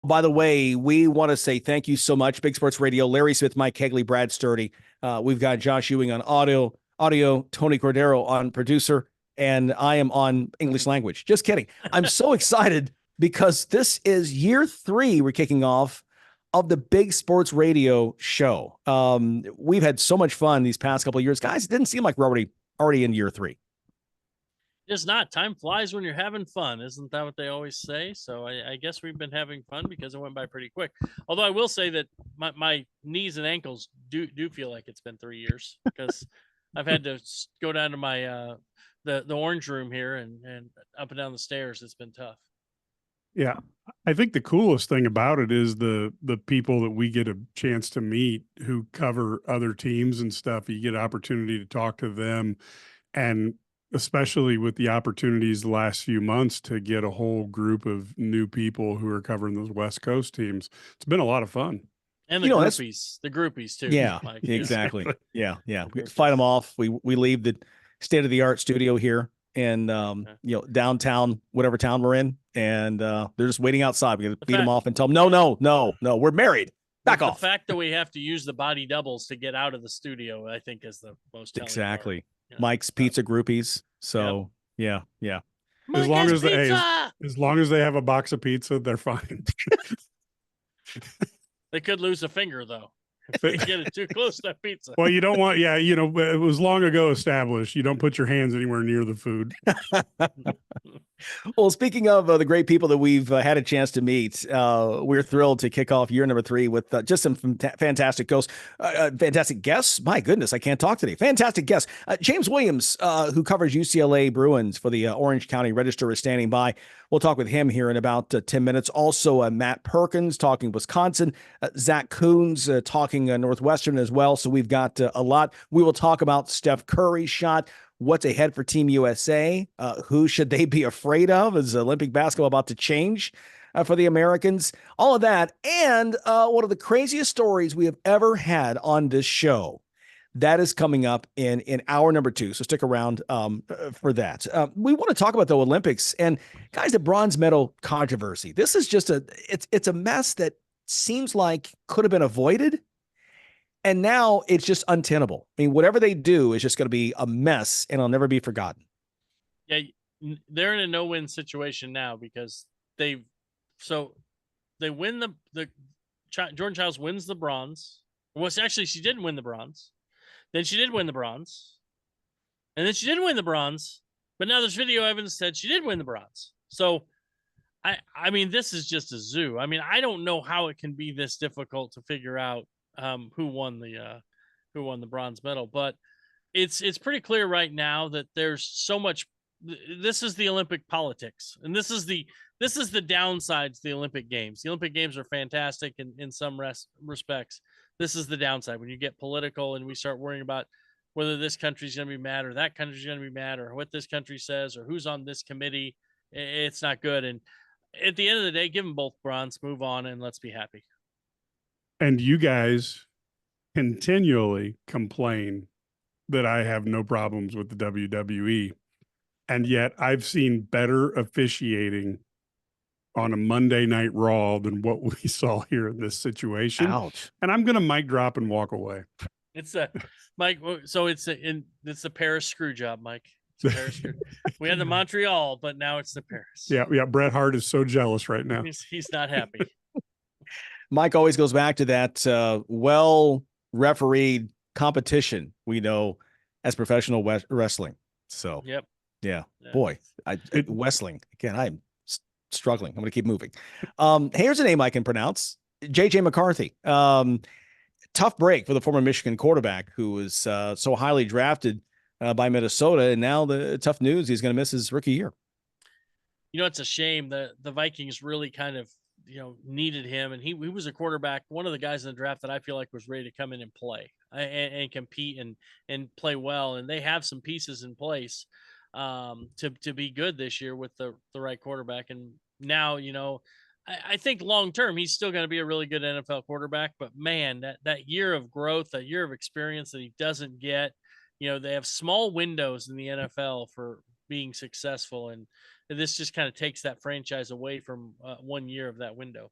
By the way, we want to say thank you so much. Big Sports Radio, Larry Smith, Mike Kegley, Brad Sturdy. We've got Josh Ewing on audio, Tony Cordero on producer, and I am on English language. Just kidding. I'm so excited because this is year 3 we're kicking off of the Big Sports Radio show. We've had so much fun these past couple of years. Guys, it didn't seem like we're already in year 3. It's not. Time flies when you're having fun. Isn't that what they always say? So I guess we've been having fun because it went by pretty quick. Although I will say that my knees and ankles do feel like it's been 3 years because I've had to go down to my the orange room here and up and down the stairs. It's been tough. Yeah. I think the coolest thing about it is the people that we get a chance to meet who cover other teams and stuff. You get an opportunity to talk to them, and especially with the opportunities the last few months to get a whole group of new people who are covering those West Coast teams. It's been a lot of fun. And the groupies too. Yeah, Mike. exactly. Yeah. We fight them off. We leave the state-of-the-art studio here in downtown, whatever town we're in, and they're just waiting outside. We got to beat them off and tell them, no, we're married. Back off. The fact that we have to use the body doubles to get out of the studio, I think, is the most telling exactly. part. Mike's Pizza groupies. So yeah. As long as they have a box of pizza, they're fine. They could lose a finger though if they get it too close to that pizza. Well, you don't want. Yeah, it was long ago established. You don't put your hands anywhere near the food. Well, speaking of the great people that we've had a chance to meet, we're thrilled to kick off year number 3 with just some fantastic fantastic guests. My goodness, I can't talk today. Fantastic guests. James Williams, who covers UCLA Bruins for the Orange County Register, is standing by. We'll talk with him here in about 10 minutes. Also, Matt Perkins talking Wisconsin. Zach Coons talking Northwestern as well. So we've got a lot. We will talk about Steph Curry's shot. What's ahead for Team USA? Who should they be afraid of? Is Olympic basketball about to change for the Americans? All of that. And one of the craziest stories we have ever had on this show. That is coming up in hour number 2. So stick around for that. We want to talk about the Olympics and guys, the bronze medal controversy. This is just it's a mess that seems like could have been avoided. And now it's just untenable. I mean, whatever they do is just going to be a mess and it'll never be forgotten. Yeah, they're in a no-win situation now because they win the Jordan Childs wins the bronze. Well, actually, she didn't win the bronze. Then she did win the bronze. And then she didn't win the bronze. But now there's video evidence that she did win the bronze. So, I mean, this is just a zoo. I mean, I don't know how it can be this difficult to figure out who won the bronze medal, but it's pretty clear right now that there's so much. This is the Olympic politics, and this is the downsides to the Olympic Games. The Olympic Games are fantastic in some respects. This is the downside when you get political and we start worrying about whether this country's going to be mad or that country's going to be mad or what this country says or who's on this committee. It's not good. And at the end of the day, give them both bronze, move on, and let's be happy. And you guys continually complain that I have no problems with the WWE. And yet I've seen better officiating on a Monday Night Raw than what we saw here in this situation. Ouch. And I'm going to mic drop and walk away. It's Mike. So it's the Paris screw job, Mike. It's Paris screw. We had the Montreal, but now it's the Paris. Yeah. Bret Hart is so jealous right now. He's not happy. Mike always goes back to that well-refereed competition we know as professional wrestling. So, yep. Yeah. Boy, wrestling. Again, I'm struggling. I'm going to keep moving. Here's a name I can pronounce. J.J. McCarthy. Tough break for the former Michigan quarterback who was so highly drafted by Minnesota. And now the tough news, he's going to miss his rookie year. You know, it's a shame that the Vikings really kind of, needed him. And he was a quarterback, one of the guys in the draft that I feel like was ready to come in and play and compete and play well. And they have some pieces in place to be good this year with the right quarterback. And now, I think long term, he's still going to be a really good NFL quarterback. But man, that year of growth, that year of experience that he doesn't get, they have small windows in the NFL for being successful. And this just kind of takes that franchise away from 1 year of that window.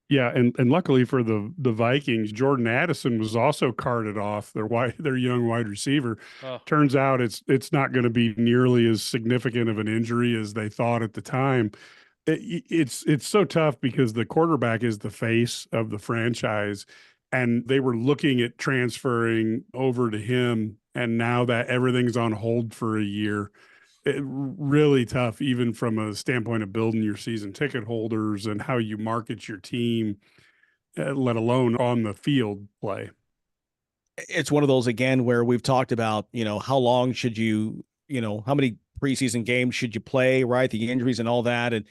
Yeah, and luckily for the Vikings, Jordan Addison was also carted off, their young wide receiver. Oh, Turns out it's not going to be nearly as significant of an injury as they thought at the time. It's so tough because the quarterback is the face of the franchise, and they were looking at transferring over to him, and now that everything's on hold for a year, really tough, even from a standpoint of building your season ticket holders and how you market your team, let alone on the field play. It's one of those again where we've talked about, how long should how many preseason games should you play, right? The injuries and all that. And,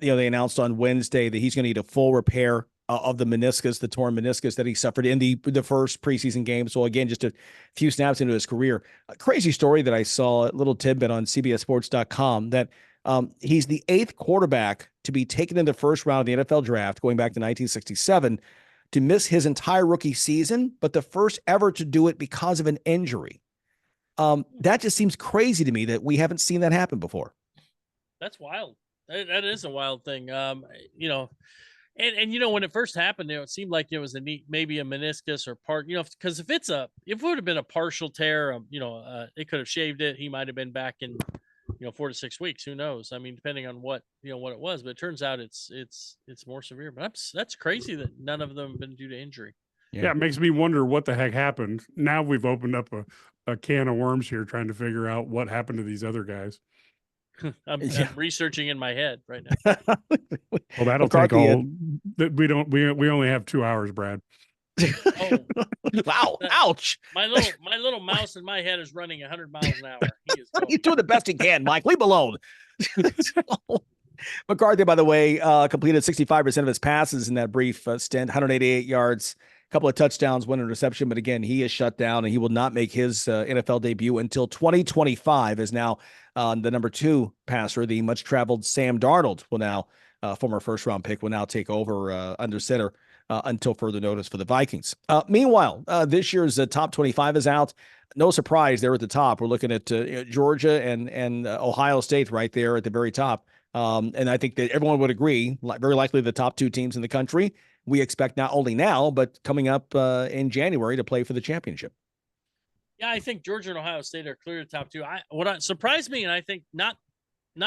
they announced on Wednesday that he's going to need a full repair of the meniscus, the torn meniscus that he suffered in the first preseason game. So again, just a few snaps into his career. A crazy story that I saw, a little tidbit on CBSSports.com, that he's the 8th quarterback to be taken in the first round of the NFL draft, going back to 1967, to miss his entire rookie season, but the first ever to do it because of an injury. That just seems crazy to me that we haven't seen that happen before. that's wild. That is a wild thing. And when it first happened, it seemed like it was maybe a meniscus or part, because if it would have been a partial tear, it could have shaved it. He might have been back in, 4 to 6 weeks. Who knows? I mean, depending on what it was, but it turns out it's more severe. But that's crazy that none of them have been due to injury. Yeah, it makes me wonder what the heck happened. Now we've opened up a can of worms here trying to figure out what happened to these other guys. I'm researching in my head right now. Well, that'll take all. We only have 2 hours, Brad. Oh, wow! Ouch! My little mouse in my head is running 100 miles an hour. He's doing the best he can, Mike. Leave him alone. McCarthy, by the way, completed 65% of his passes in that brief stint, 188 yards, a couple of touchdowns, 1 interception. But again, he is shut down, and he will not make his NFL debut until 2025. Is now the number 2 passer. The much-traveled Sam Darnold will now, former first-round pick, will now take over under center until further notice for the Vikings. Meanwhile, this year's top 25 is out. No surprise, they're at the top. We're looking at Georgia and Ohio State right there at the very top. And I think that everyone would agree, very likely the top 2 teams in the country. We expect not only now, but coming up in January to play for the championship. Yeah, I think Georgia and Ohio State are clear to top 2. What surprised me, and I think not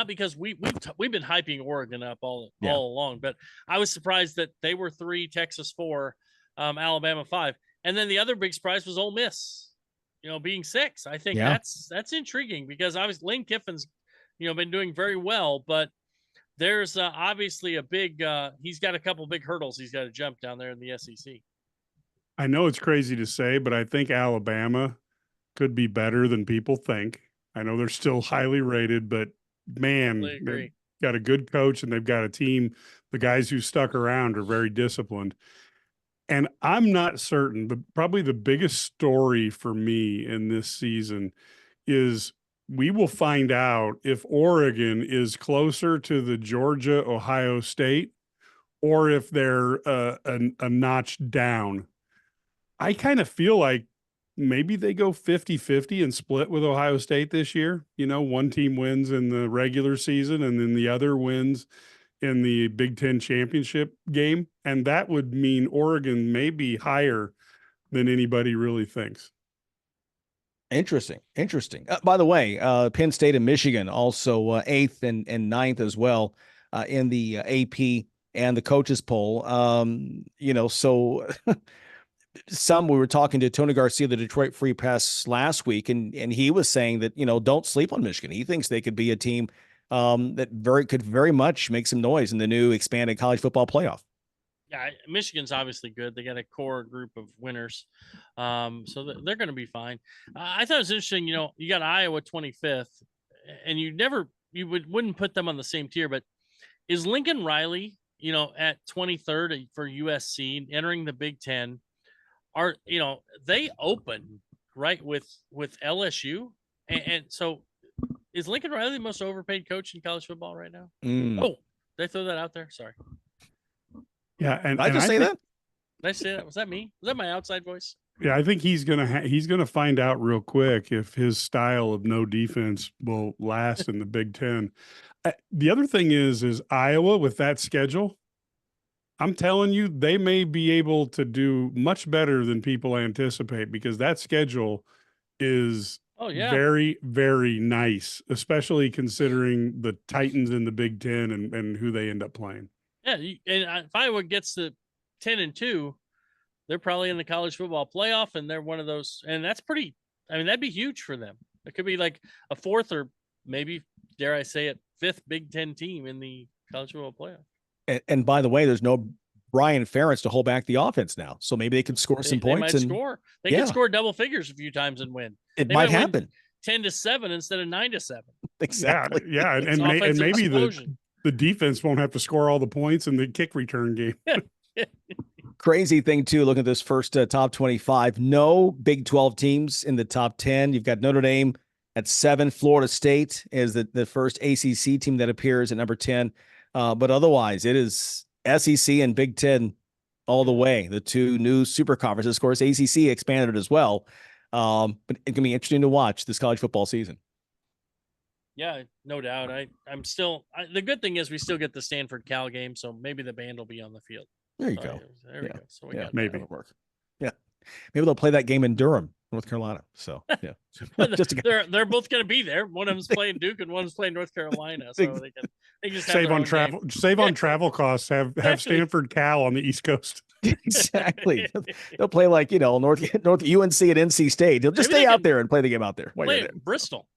because we've been hyping Oregon up all along, but I was surprised that they were 3, Texas 4, Alabama 5, and then the other big surprise was Ole Miss, being 6. I think that's intriguing because obviously Lane Kiffin's, been doing very well, but there's obviously a big. He's got a couple big hurdles he's got to jump down there in the SEC. I know it's crazy to say, but I think Alabama could be better than people think. I know they're still highly rated, but man, they've got a good coach and they've got a team. The guys who stuck around are very disciplined. And I'm not certain, but probably the biggest story for me in this season is we will find out if Oregon is closer to the Georgia, Ohio State, or if they're a notch down. I kind of feel like maybe they go 50-50 and split with Ohio State this year. One team wins in the regular season and then the other wins in the Big Ten championship game. And that would mean Oregon may be higher than anybody really thinks. Interesting. By the way, Penn State and Michigan also 8th and 9th as well in the AP and the coaches poll. So we were talking to Tony Garcia, the Detroit Free Press, last week, and he was saying that, don't sleep on Michigan. He thinks they could be a team that could very much make some noise in the new expanded college football playoff. Yeah, Michigan's obviously good. They got a core group of winners, so they're going to be fine. I thought it was interesting. You got Iowa 25th, and you wouldn't put them on the same tier. But is Lincoln Riley, at 23rd for USC entering the Big Ten? Are they open right with LSU, and so is Lincoln Riley the most overpaid coach in college football right now? Oh, did I throw that out there? Sorry. Yeah, and I just say that. Did I say that? Was that me? Was that my outside voice? Yeah, I think he's gonna find out real quick if his style of no defense will last in the Big Ten. The other thing is Iowa with that schedule. I'm telling you, they may be able to do much better than people anticipate because that schedule is Oh yeah, very, very nice, especially considering the Titans in the Big Ten and who they end up playing. yeah. And if Iowa gets to 10-2, they're probably in the college football playoff, and they're one of those. And that's pretty. I mean, that'd be huge for them. It could be like a fourth or maybe, dare I say it, fifth Big Ten team in the college football playoff. And by the way, there's no Brian Ferentz to hold back the offense now, so maybe they can score some points. They might and score. They yeah. can score double figures a few times and win. It They might win happen. 10-7 instead of 9-7. Exactly. Yeah, It's and offensive maybe explosion. the defense won't have to score all the points in the kick return game. Crazy thing too. Look at this first top 25. No Big 12 teams in the top 10. You've got Notre Dame at 7. Florida State is the first ACC team that appears at number 10. But otherwise, it is SEC and Big 10 all the way. The two new super conferences. Of course, ACC expanded as well. But it can be interesting to watch this college football season. Yeah, no doubt. I'm still. The good thing is we still get the Stanford Cal game, so maybe the band will be on the field. There you go. There we go. So we got maybe that'll work. Yeah, maybe they'll play that game in Durham, North Carolina. So yeah, they're both going to be there. One of them's playing Duke and one's playing North Carolina, so they can just have save their on own travel. game. Save on travel costs. Have Stanford Cal on the East Coast. Exactly. They'll play like North UNC at NC State. They'll just stay out there and play the game out there. Play at Bristol.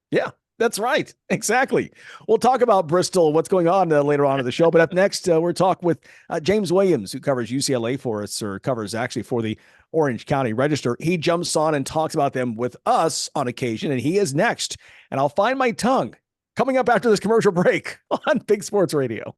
Yeah. That's right. Exactly. We'll talk about Bristol, what's going on later on in the show. But up next, we're talking with James Williams, who covers UCLA for us, or covers actually for the Orange County Register. He jumps on and talks about them with us on occasion, and he is next. And I'll find my tongue coming up after this commercial break on Big Sports Radio.